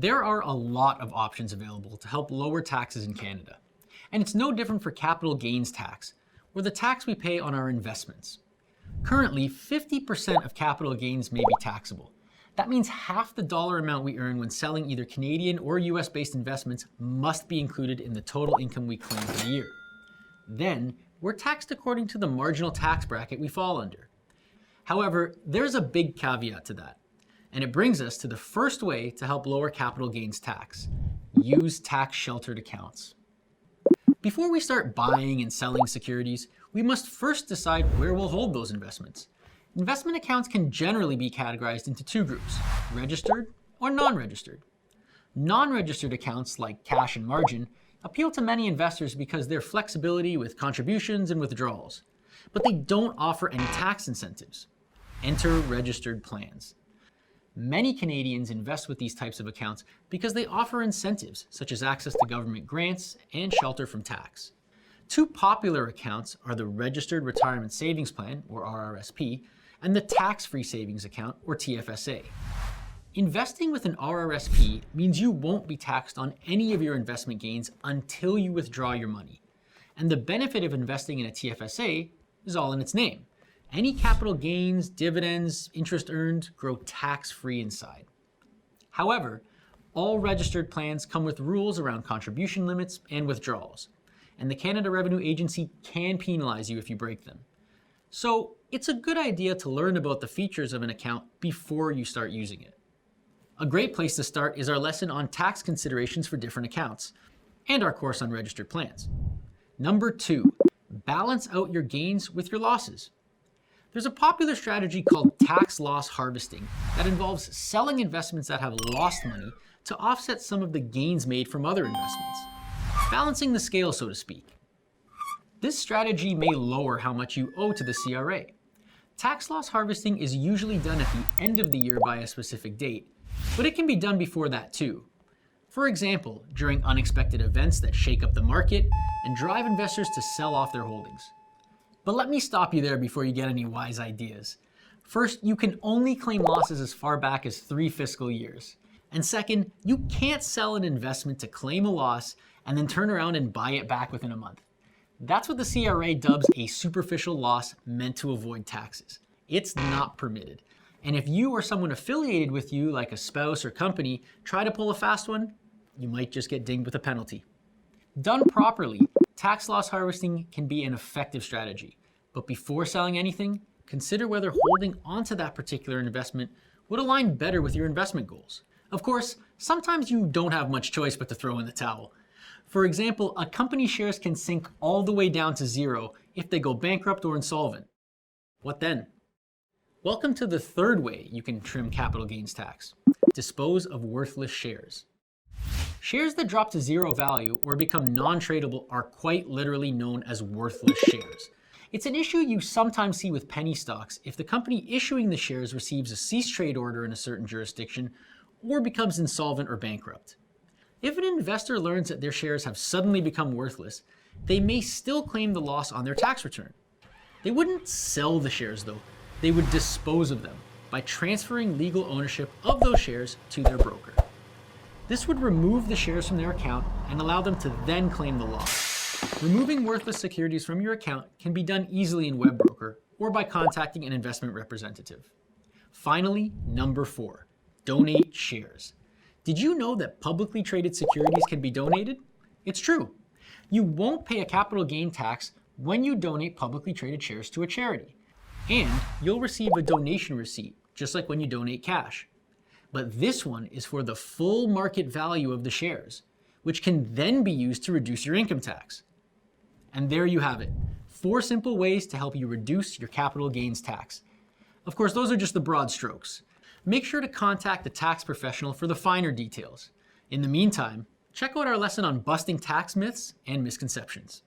There are a lot of options available to help lower taxes in Canada. And it's no different for capital gains tax, or the tax we pay on our investments. Currently, 50% of capital gains may be taxable. That means half the dollar amount we earn when selling either Canadian or US-based investments must be included in the total income we claim for the year. Then, we're taxed according to the marginal tax bracket we fall under. However, there's a big caveat to that. And it brings us to the first way to help lower capital gains tax: use tax-sheltered accounts. Before we start buying and selling securities, we must first decide where we'll hold those investments. Investment accounts can generally be categorized into two groups: registered or non-registered. Non-registered accounts, like cash and margin, appeal to many investors because their flexibility with contributions and withdrawals. But they don't offer any tax incentives. Enter registered plans. Many Canadians invest with these types of accounts because they offer incentives, such as access to government grants and shelter from tax. Two popular accounts are the Registered Retirement Savings Plan, or RRSP, and the Tax-Free Savings Account, or TFSA. Investing with an RRSP means you won't be taxed on any of your investment gains until you withdraw your money. And the benefit of investing in a TFSA is all in its name. Any capital gains, dividends, interest earned grow tax-free inside. However, all registered plans come with rules around contribution limits and withdrawals, and the Canada Revenue Agency can penalize you if you break them. So it's a good idea to learn about the features of an account before you start using it. A great place to start is our lesson on tax considerations for different accounts, and our course on registered plans. Number 2, balance out your gains with your losses. There's a popular strategy called tax loss harvesting that involves selling investments that have lost money to offset some of the gains made from other investments, balancing the scale, so to speak. This strategy may lower how much you owe to the CRA. Tax loss harvesting is usually done at the end of the year by a specific date, but it can be done before that too. For example, during unexpected events that shake up the market and drive investors to sell off their holdings. But let me stop you there before you get any wise ideas. First, you can only claim losses as far back as 3 fiscal years. And second, you can't sell an investment to claim a loss and then turn around and buy it back within a month. That's what the CRA dubs a superficial loss meant to avoid taxes. It's not permitted. And if you or someone affiliated with you, like a spouse or company, try to pull a fast one, you might just get dinged with a penalty. Done properly, tax loss harvesting can be an effective strategy. But before selling anything, consider whether holding onto that particular investment would align better with your investment goals. Of course, sometimes you don't have much choice but to throw in the towel. For example, a company's shares can sink all the way down to zero if they go bankrupt or insolvent. What then? Welcome to the third way you can trim capital gains tax: dispose of worthless shares. Shares that drop to zero value or become non-tradable are quite literally known as worthless shares. It's an issue you sometimes see with penny stocks if the company issuing the shares receives a cease trade order in a certain jurisdiction or becomes insolvent or bankrupt. If an investor learns that their shares have suddenly become worthless, they may still claim the loss on their tax return. They wouldn't sell the shares though, they would dispose of them by transferring legal ownership of those shares to their broker. This would remove the shares from their account and allow them to then claim the loss. Removing worthless securities from your account can be done easily in WebBroker or by contacting an investment representative. Finally, number 4, donate shares. Did you know that publicly traded securities can be donated? It's true. You won't pay a capital gain tax when you donate publicly traded shares to a charity. And you'll receive a donation receipt, just like when you donate cash. But this one is for the full market value of the shares, which can then be used to reduce your income tax. And there you have it, 4 simple ways to help you reduce your capital gains tax. Of course, those are just the broad strokes. Make sure to contact a tax professional for the finer details. In the meantime, check out our lesson on busting tax myths and misconceptions.